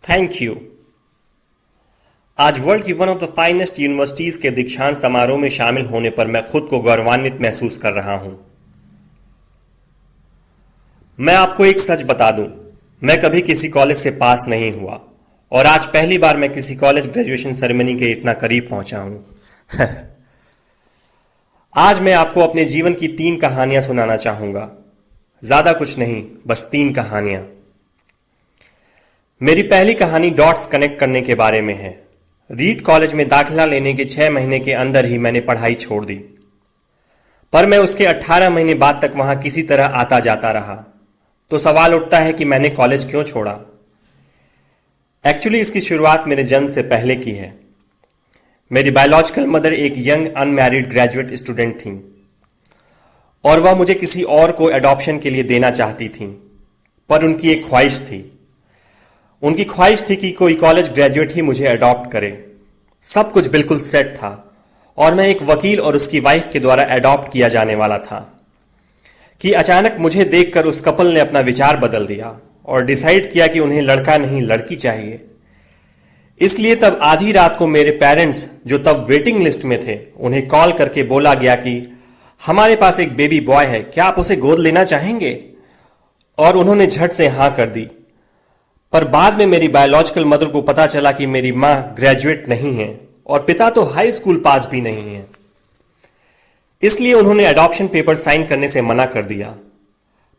Thank you. आज world की one of the finest universities के दीक्षांत समारोह में शामिल होने पर मैं खुद को गौरवान्वित महसूस कर रहा हूं। मैं आपको एक सच बता दूं, मैं कभी किसी कॉलेज से पास नहीं हुआ और आज पहली बार मैं किसी कॉलेज ग्रेजुएशन सेरेमनी के इतना करीब पहुंचा हूं। आज मैं आपको अपने जीवन की 3 कहानियां सुनाना चाहूंगा। ज्यादा कुछ नहीं, बस 3 कहानियां। मेरी पहली कहानी डॉट्स कनेक्ट करने के बारे में है। रीड कॉलेज में दाखिला लेने के 6 महीने के अंदर ही मैंने पढ़ाई छोड़ दी, पर मैं उसके 18 महीने बाद तक वहां किसी तरह आता जाता रहा। तो सवाल उठता है कि मैंने कॉलेज क्यों छोड़ा। एक्चुअली इसकी शुरुआत मेरे जन्म से पहले की है। मेरी बायोलॉजिकल मदर एक यंग अनमैरिड ग्रेजुएट स्टूडेंट थी और वह मुझे किसी और को एडॉप्शन के लिए देना चाहती थी, पर उनकी एक ख्वाहिश थी। उनकी ख्वाहिश थी कि कोई कॉलेज ग्रेजुएट ही मुझे अडॉप्ट करे। सब कुछ बिल्कुल सेट था और मैं एक वकील और उसकी वाइफ के द्वारा अडॉप्ट किया जाने वाला था कि अचानक मुझे देखकर उस कपल ने अपना विचार बदल दिया और डिसाइड किया कि उन्हें लड़का नहीं लड़की चाहिए। इसलिए तब आधी रात को मेरे पेरेंट्स, जो तब वेटिंग लिस्ट में थे, उन्हें कॉल करके बोला गया कि हमारे पास एक बेबी बॉय है, क्या आप उसे गोद लेना चाहेंगे? और उन्होंने झट से हां कर दी। पर बाद में मेरी बायोलॉजिकल मदर को पता चला कि मेरी मां ग्रेजुएट नहीं है और पिता तो हाई स्कूल पास भी नहीं है। इसलिए उन्होंने अडॉप्शन पेपर साइन करने से मना कर दिया।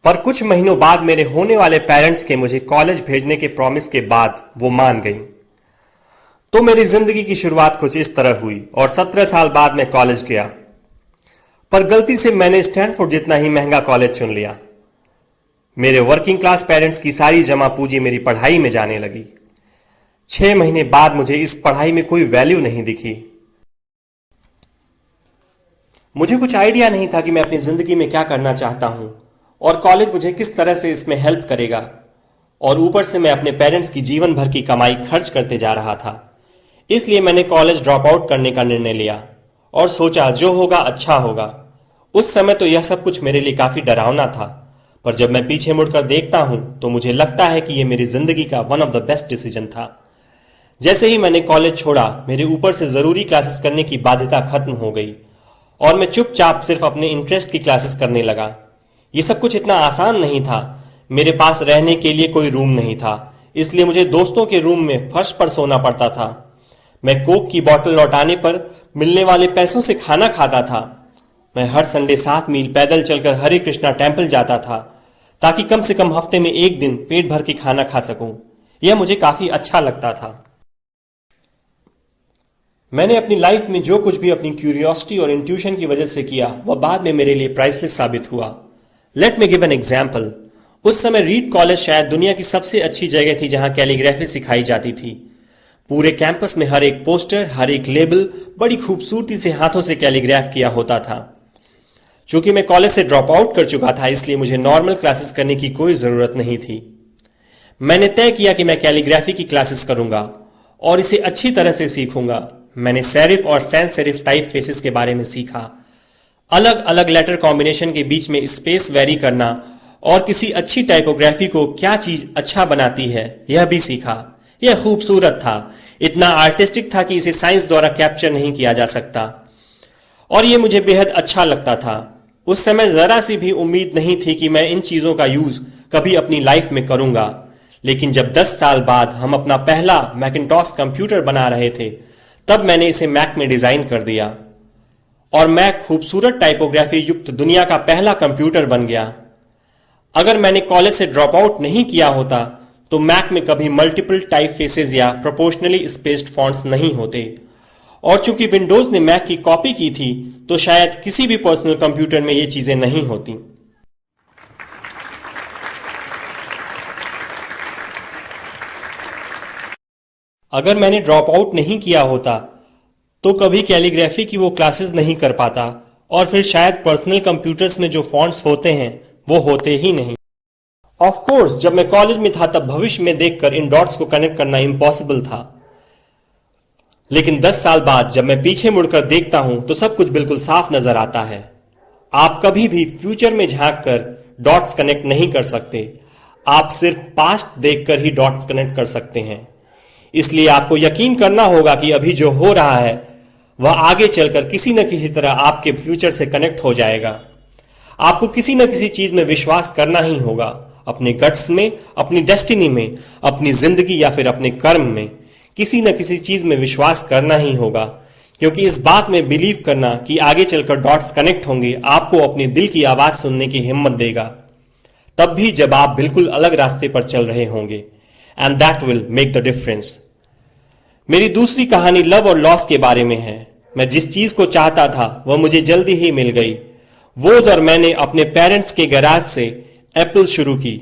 पर कुछ महीनों बाद मेरे होने वाले पेरेंट्स के मुझे कॉलेज भेजने के प्रॉमिस के बाद वो मान गई। तो मेरी जिंदगी की शुरुआत कुछ इस तरह हुई और 17 साल बाद मैं कॉलेज गया। पर गलती से मैंने स्टैनफोर्ड जितना ही महंगा कॉलेज चुन लिया। मेरे वर्किंग क्लास पेरेंट्स की सारी जमा पूंजी मेरी पढ़ाई में जाने लगी। 6 महीने बाद मुझे इस पढ़ाई में कोई वैल्यू नहीं दिखी। मुझे कुछ आइडिया नहीं था कि मैं अपनी जिंदगी में क्या करना चाहता हूं और कॉलेज मुझे किस तरह से इसमें हेल्प करेगा। और ऊपर से मैं अपने पेरेंट्स की जीवन भर की कमाई खर्च करते जा रहा था। इसलिए मैंने कॉलेज ड्रॉप आउट करने का निर्णय लिया और सोचा जो होगा अच्छा होगा। उस समय तो यह सब कुछ मेरे लिए काफी डरावना था, पर जब मैं पीछे मुड़कर देखता हूं तो मुझे लगता है कि यह मेरी जिंदगी का one of the best decision था। जैसे ही मैंने कॉलेज छोड़ा, मेरे ऊपर से जरूरी क्लासेस करने की बाध्यता खत्म हो गई और मैं चुपचाप सिर्फ अपने इंटरेस्ट की क्लासेस करने लगा। यह सब कुछ इतना आसान नहीं था। मेरे पास रहने के लिए कोई रूम नहीं था, इसलिए मुझे दोस्तों के रूम में फर्श पर सोना पड़ता था। मैं कोक की बोतल लौटाने पर मिलने वाले पैसों से खाना खाता था। मैं हर संडे 7 मील पैदल चलकर हरे कृष्णा टेम्पल जाता था ताकि कम से कम हफ्ते में एक दिन पेट भर के खाना खा सकूं। यह मुझे काफी अच्छा लगता था। मैंने अपनी लाइफ में जो कुछ भी अपनी क्यूरियोसिटी और इंट्यूशन की वजह से किया, वह बाद में मेरे लिए प्राइसलेस साबित हुआ। Let me give an example. उस समय रीड कॉलेज शायद दुनिया की सबसे अच्छी जगह थी जहां कैलीग्राफी सिखाई जाती थी। पूरे कैंपस में हर एक पोस्टर, हर एक लेबल बड़ी खूबसूरती से हाथों से कैलीग्राफ किया होता था। चूंकि मैं कॉलेज से ड्रॉप आउट कर चुका था, इसलिए मुझे नॉर्मल क्लासेस करने की कोई जरूरत नहीं थी। मैंने तय किया कि मैं कैलीग्राफी की क्लासेस करूंगा और इसे अच्छी तरह से सीखूंगा। मैंने सेरिफ और सैंस सेरिफ टाइप फेसेस के बारे में सीखा, अलग अलग लेटर कॉम्बिनेशन के बीच में स्पेस वेरी करना और किसी अच्छी टाइपोग्राफी को क्या चीज अच्छा बनाती है यह भी सीखा। यह खूबसूरत था, इतना आर्टिस्टिक था कि इसे साइंस द्वारा कैप्चर नहीं किया जा सकता और यह मुझे बेहद अच्छा लगता था। उस समय जरा सी भी उम्मीद नहीं थी कि मैं इन चीजों का यूज कभी अपनी लाइफ में करूंगा। लेकिन जब 10 साल बाद हम अपना पहला मैकिन्टॉश कंप्यूटर बना रहे थे, तब मैंने इसे मैक में डिजाइन कर दिया और मैक खूबसूरत टाइपोग्राफी युक्त दुनिया का पहला कंप्यूटर बन गया। अगर मैंने कॉलेज से ड्रॉप आउट नहीं किया होता तो मैक में कभी मल्टीपल टाइप फेसेस या प्रोपोर्शनली स्पेस्ड फॉन्ट्स नहीं होते और चूंकि विंडोज ने मैक की कॉपी की थी तो शायद किसी भी पर्सनल कंप्यूटर में ये चीजें नहीं होती। अगर मैंने ड्रॉप आउट नहीं किया होता तो कभी कैलीग्राफी की वो क्लासेस नहीं कर पाता और फिर शायद पर्सनल कंप्यूटर्स में जो फॉन्ट्स होते हैं वो होते ही नहीं। ऑफ कोर्स जब मैं कॉलेज में था तब भविष्य में देखकर इन डॉट्स को कनेक्ट करना इम्पॉसिबल था, लेकिन 10 साल बाद जब मैं पीछे मुड़कर देखता हूं तो सब कुछ बिल्कुल साफ नजर आता है। आप कभी भी फ्यूचर में झांककर डॉट्स कनेक्ट नहीं कर सकते, आप सिर्फ पास्ट देखकर ही डॉट्स कनेक्ट कर सकते हैं। इसलिए आपको यकीन करना होगा कि अभी जो हो रहा है वह आगे चलकर किसी न किसी तरह आपके फ्यूचर से कनेक्ट हो जाएगा। आपको किसी न किसी चीज में विश्वास करना ही होगा, अपने गट्स में, अपनी डेस्टिनी में, अपनी जिंदगी या फिर अपने कर्म में किसी न किसी चीज में विश्वास करना ही होगा, क्योंकि इस बात में बिलीव करना कि आगे चलकर डॉट्स कनेक्ट होंगे आपको अपने दिल की आवाज सुनने की हिम्मत देगा, तब भी जब आप बिल्कुल अलग रास्ते पर चल रहे होंगे। And that will make the difference. मेरी दूसरी कहानी लव और लॉस के बारे में है। मैं जिस चीज को चाहता था वह मुझे जल्दी ही मिल गई। वोज और मैंने अपने पेरेंट्स के गैराज से एप्पल शुरू की।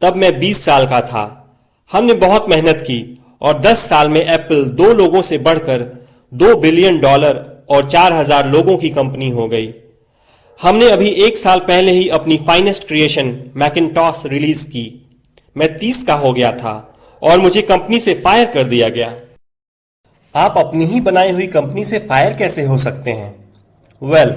तब मैं 20 साल का था। हमने बहुत मेहनत की और 10 साल में एप्पल 2 लोगों से बढ़कर $2 बिलियन और 4,000 लोगों की कंपनी हो गई। हमने अभी 1 साल पहले ही अपनी फाइनेस्ट क्रिएशन मैकिन्टॉश रिलीज की। मैं 30 का हो गया था और मुझे कंपनी से फायर कर दिया गया। आप अपनी ही बनाई हुई कंपनी से फायर कैसे हो सकते हैं? वेल,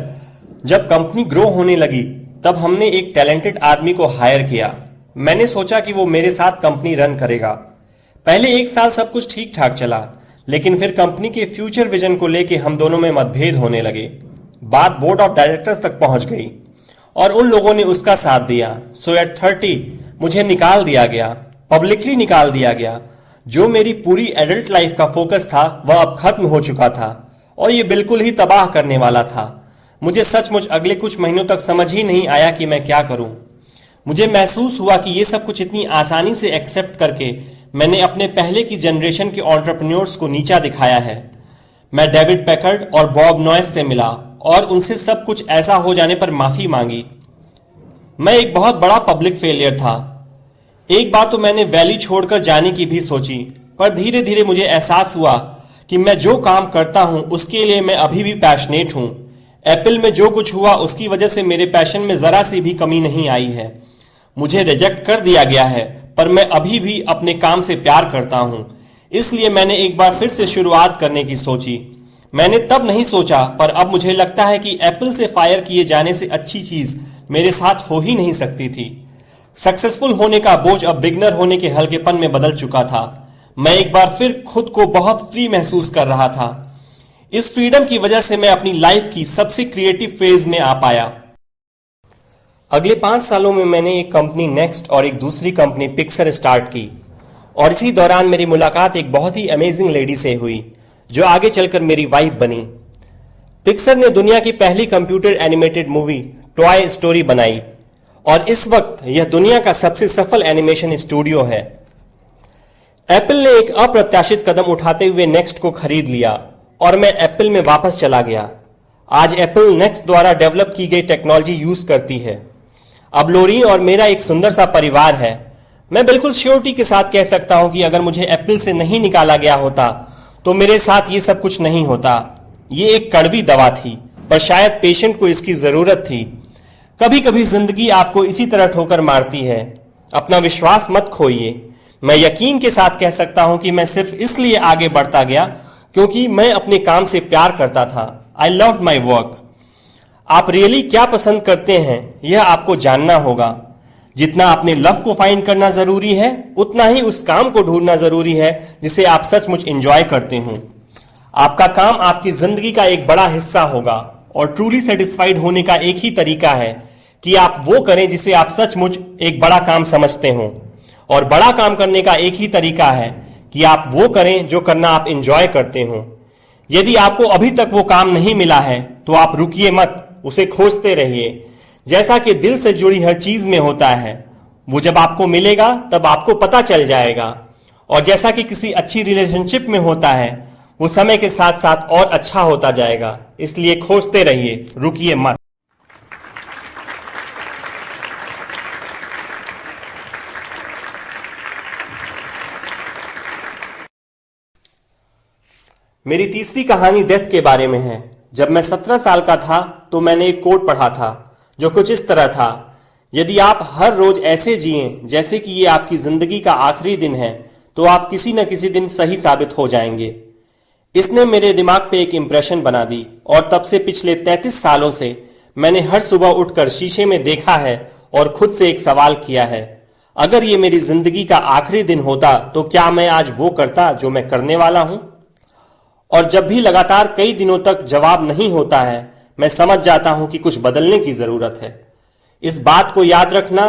जब कंपनी ग्रो होने लगी तब हमने एक टैलेंटेड आदमी को हायर किया। मैंने सोचा कि वो मेरे साथ कंपनी रन करेगा। पहले 1 साल सब कुछ ठीक ठाक चला, लेकिन फिर कंपनी के फ्यूचर विजन को लेके हम दोनों में मतभेद होने लगे। बात बोर्ड ऑफ डायरेक्टर्स तक पहुंच गई और उन लोगों ने उसका साथ दिया। सो एट 30 मुझे निकाल दिया गया, पब्लिकली निकाल दिया गया। जो मेरी पूरी एडल्ट लाइफ का फोकस था वह अब खत्म हो चुका था और ये बिल्कुल ही तबाह करने वाला था। मुझे सचमुच अगले कुछ महीनों तक समझ ही नहीं आया कि मैं क्या करूं। मुझे महसूस हुआ कि ये सब कुछ इतनी आसानी से एक्सेप्ट करके मैंने अपने पहले की जनरेशन के एंटरप्रेन्योर्स को नीचा दिखाया है। मैं डेविड पैकर्ड और बॉब नॉयस से मिला और उनसे सब कुछ ऐसा हो जाने पर माफी मांगी। मैं एक बहुत बड़ा पब्लिक फेलियर था। एक बार तो मैंने वैली छोड़कर जाने की भी सोची, पर धीरे धीरे मुझे एहसास हुआ कि मैं जो काम करता हूं उसके लिए मैं अभी भी पैशनेट हूं। एप्पल में जो कुछ हुआ उसकी वजह से मेरे पैशन में जरा सी भी कमी नहीं आई है। मुझे रिजेक्ट कर दिया गया है, पर मैं अभी भी अपने काम से प्यार करता हूं। इसलिए मैंने एक बार फिर से शुरुआत करने की सोची। मैंने तब नहीं सोचा, पर अब मुझे लगता है कि एप्पल से फायर किए जाने से अच्छी चीज मेरे साथ हो ही नहीं सकती थी। सक्सेसफुल होने का बोझ अब बिगनर होने के हल्केपन में बदल चुका था। मैं एक बार फिर खुद को बहुत फ्री महसूस कर रहा था। इस फ्रीडम की वजह से मैं अपनी लाइफ की सबसे क्रिएटिव फेज में आ पाया। अगले 5 सालों में मैंने एक कंपनी नेक्स्ट और एक दूसरी कंपनी पिक्सर स्टार्ट की और इसी दौरान मेरी मुलाकात एक बहुत ही अमेजिंग लेडी से हुई जो आगे चलकर मेरी वाइफ बनी। पिक्सर ने दुनिया की पहली computer animated movie toy story बनाई और इस वक्त यह दुनिया का सबसे सफल एनिमेशन स्टूडियो है। एप्पल ने एक अप्रत्याशित कदम उठाते हुए नेक्स्ट को खरीद लिया और मैं एप्पल में वापस चला गया। आज एप्पल नेक्स्ट द्वारा डेवलप की गई टेक्नोलॉजी यूज करती है। अब लोरीन और मेरा एक सुंदर सा परिवार है। मैं बिल्कुल श्योरिटी के साथ कह सकता हूं कि अगर मुझे एप्पल से नहीं निकाला गया होता तो मेरे साथ ये सब कुछ नहीं होता। ये एक कड़वी दवा थी, पर शायद पेशेंट को इसकी जरूरत थी। कभी कभी जिंदगी आपको इसी तरह ठोकर मारती है। अपना विश्वास मत खोइए। मैं यकीन के साथ कह सकता हूं कि मैं सिर्फ इसलिए आगे बढ़ता गया क्योंकि मैं अपने काम से प्यार करता था। I love my work. आप रियली क्या पसंद करते हैं यह आपको जानना होगा। जितना अपने लव को फाइंड करना जरूरी है, उतना ही उस काम को ढूंढना जरूरी है जिसे आप सचमुच एंजॉय करते हो। आपका काम आपकी जिंदगी का एक बड़ा हिस्सा होगा और ट्रूली सेटिस्फाइड होने का एक ही तरीका है कि आप वो करें जिसे आप सचमुच एक बड़ा काम समझते हो। और बड़ा काम करने का एक ही तरीका है कि आप वो करें जो करना आप एंजॉय करते हो। यदि आपको अभी तक वो काम नहीं मिला है तो आप रुकिए मत, उसे खोजते रहिए। जैसा कि दिल से जुड़ी हर चीज में होता है, वो जब आपको मिलेगा तब आपको पता चल जाएगा। और जैसा कि किसी अच्छी रिलेशनशिप में होता है, वो समय के साथ साथ और अच्छा होता जाएगा। इसलिए खोजते रहिए, रुकिए मत। मेरी तीसरी कहानी डेथ के बारे में है। जब मैं 17 साल का था तो मैंने एक कोट पढ़ा था जो कुछ इस तरह था, यदि आप हर रोज ऐसे जिएं जैसे कि ये आपकी जिंदगी का आखिरी दिन है तो आप किसी न किसी दिन सही साबित हो जाएंगे। इसने मेरे दिमाग पे एक इंप्रेशन बना दी और तब से पिछले 33 सालों से मैंने हर सुबह उठकर शीशे में देखा है और खुद से एक सवाल किया है, अगर ये मेरी जिंदगी का आखिरी दिन होता तो क्या मैं आज वो करता जो मैं करने वाला हूं? और जब भी लगातार कई दिनों तक जवाब नहीं होता है, मैं समझ जाता हूं कि कुछ बदलने की जरूरत है। इस बात को याद रखना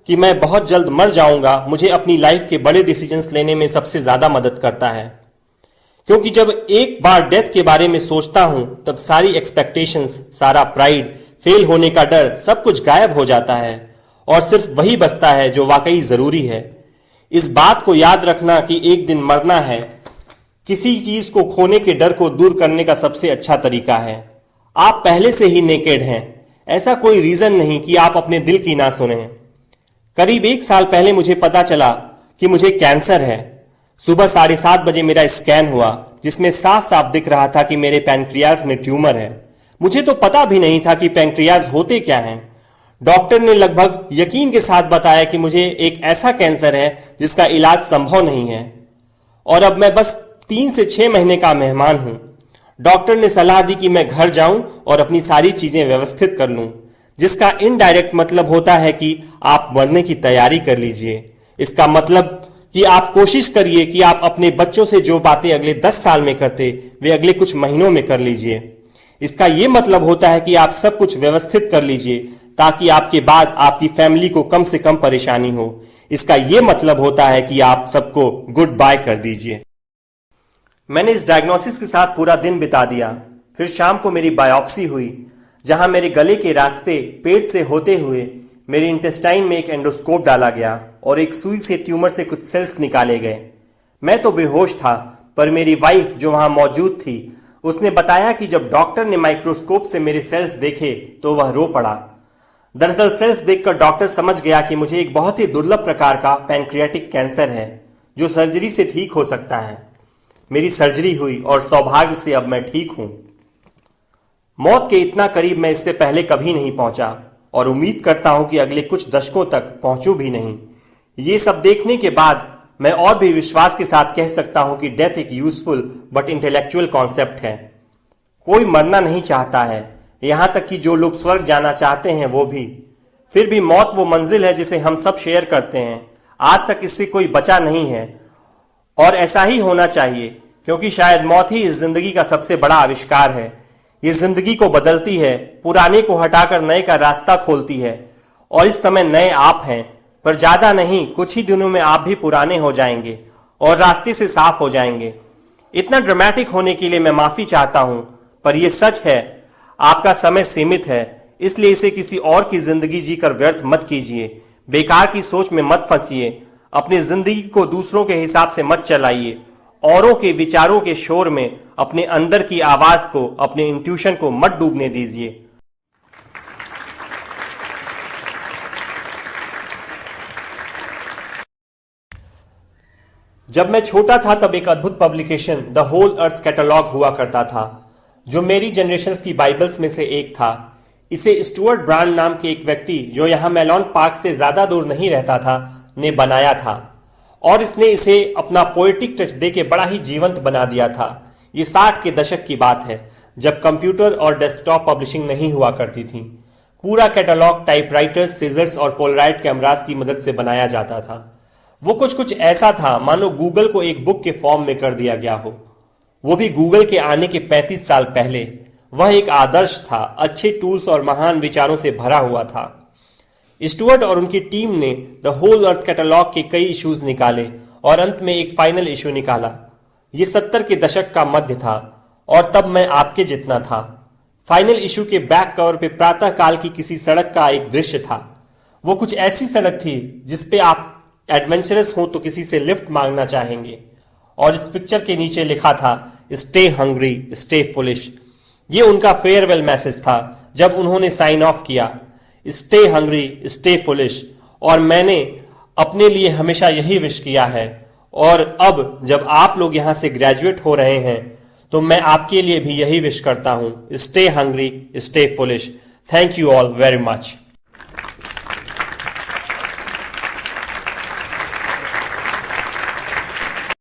कि मैं बहुत जल्द मर जाऊंगा मुझे अपनी लाइफ के बड़े डिसीजंस लेने में सबसे ज्यादा मदद करता है, क्योंकि जब एक बार डेथ के बारे में सोचता हूं तब सारी एक्सपेक्टेशंस, सारा प्राइड, फेल होने का डर, सब कुछ गायब हो जाता है और सिर्फ वही बचता है जो वाकई जरूरी है। इस बात को याद रखना कि एक दिन मरना है किसी चीज को खोने के डर को दूर करने का सबसे अच्छा तरीका है। आप पहले से ही नेकेड हैं, ऐसा कोई रीजन नहीं कि आप अपने दिल की ना सुने। करीब 1 साल पहले मुझे पता चला कि मुझे कैंसर है। सुबह 7:30 बजे मेरा स्कैन हुआ जिसमें साफ साफ दिख रहा था कि मेरे पैंक्रियाज में ट्यूमर है। मुझे तो पता भी नहीं था कि पैंक्रियाज होते क्या हैं। डॉक्टर ने लगभग यकीन के साथ बताया कि मुझे एक ऐसा कैंसर है जिसका इलाज संभव नहीं है और अब मैं बस 3 से 6 महीने का मेहमान हूं। डॉक्टर ने सलाह दी कि मैं घर जाऊं और अपनी सारी चीजें व्यवस्थित कर लूं, जिसका इनडायरेक्ट मतलब होता है कि आप मरने की तैयारी कर लीजिए। इसका मतलब कि आप कोशिश करिए कि आप अपने बच्चों से जो बातें अगले 10 साल में करते वे अगले कुछ महीनों में कर लीजिए। इसका यह मतलब होता है कि आप सब कुछ व्यवस्थित कर लीजिए ताकि आपके बाद आपकी फैमिली को कम से कम परेशानी हो। इसका यह मतलब होता है कि आप सबको गुड बाय कर दीजिए। मैंने इस डायग्नोसिस के साथ पूरा दिन बिता दिया। फिर शाम को मेरी बायोप्सी हुई, जहां मेरे गले के रास्ते पेट से होते हुए मेरे इंटेस्टाइन में एक एंडोस्कोप डाला गया और एक सुई से ट्यूमर से कुछ सेल्स निकाले गए। मैं तो बेहोश था, पर मेरी वाइफ जो वहां मौजूद थी उसने बताया कि जब डॉक्टर ने माइक्रोस्कोप से मेरे सेल्स देखे तो वह रो पड़ा। दरअसल सेल्स देखकर डॉक्टर समझ गया कि मुझे एक बहुत ही दुर्लभ प्रकार का पैंक्रियाटिक कैंसर है जो सर्जरी से ठीक हो सकता है। मेरी सर्जरी हुई और सौभाग्य से अब मैं ठीक हूं। मौत के इतना करीब मैं इससे पहले कभी नहीं पहुंचा और उम्मीद करता हूं कि अगले कुछ दशकों तक पहुंचूं भी नहीं। ये सब देखने के बाद मैं और भी विश्वास के साथ कह सकता हूं कि डेथ एक यूजफुल बट इंटेलेक्चुअल कॉन्सेप्ट है। कोई मरना नहीं चाहता है, यहां तक कि जो लोग स्वर्ग जाना चाहते हैं वो भी। फिर भी मौत वो मंजिल है जिसे हम सब शेयर करते हैं। आज तक इससे कोई बचा नहीं है और ऐसा ही होना चाहिए, क्योंकि शायद मौत ही इस जिंदगी का सबसे बड़ा आविष्कार है। ये जिंदगी को बदलती है, पुराने को हटाकर नए का रास्ता खोलती है और इस समय नए आप हैं, पर ज्यादा नहीं, कुछ ही दिनों में आप भी पुराने हो जाएंगे और रास्ते से साफ हो जाएंगे। इतना ड्रामेटिक होने के लिए मैं माफी चाहता हूं, पर यह सच है। आपका समय सीमित है, इसलिए इसे किसी और की जिंदगी जीकर व्यर्थ मत कीजिए। बेकार की सोच में मत फंसिए। अपनी जिंदगी को दूसरों के हिसाब से मत चलाइए। औरों के विचारों के शोर में अपने अंदर की आवाज को, अपने इंट्यूशन को मत डूबने दीजिए। जब मैं छोटा था तब एक अद्भुत publication the whole earth catalogue हुआ करता था, जो मेरी जनरेशंस की बाइबल्स में से एक था। इसे स्टुअर्ट ब्रांड नाम के एक व्यक्ति, जो यहां मेलॉन पार्क से ज्यादा दूर नहीं रहता था, ने बनाया था और इसने इसे अपना पोएटिक टच देके बड़ा ही जीवंत बना दिया था। ये 60 के दशक की बात है, जब कंप्यूटर और डेस्कटॉप पब्लिशिंग नहीं हुआ करती थी। पूरा कैटलॉग टाइपराइटर्स, सीजर्स और पोलराइड कैमरास की मदद से बनाया जाता था। वो कुछ ऐसा था मानो गूगल को एक बुक के फॉर्म में कर दिया गया हो, वो भी गूगल के आने के 35 साल पहले। वह एक आदर्श था, अच्छे टूल्स और महान विचारों से भरा हुआ था। स्टुअर्ट और उनकी टीम ने द होल अर्थ कैटलॉग के कई इश्यूज निकाले और अंत में एक फाइनल इशू निकाला। ये 70 के दशक का मध्य था और तब मैं आपके जितना था। फाइनल इशू के बैक कवर पे प्रातः काल की किसी सड़क का एक दृश्य था। वो कुछ ऐसी सड़क थी जिसपे आप एडवेंचरस हो तो किसी से लिफ्ट मांगना चाहेंगे, और इस पिक्चर के नीचे लिखा था स्टे हंग्री स्टे फुलिश। ये उनका फेयरवेल मैसेज था जब उन्होंने साइन ऑफ किया, स्टे हंग्री स्टे फुलिश। और मैंने अपने लिए हमेशा यही विश किया है, और अब जब आप लोग यहां से ग्रेजुएट हो रहे हैं तो मैं आपके लिए भी यही विश करता हूं, stay hungry stay foolish. Thank you all very much.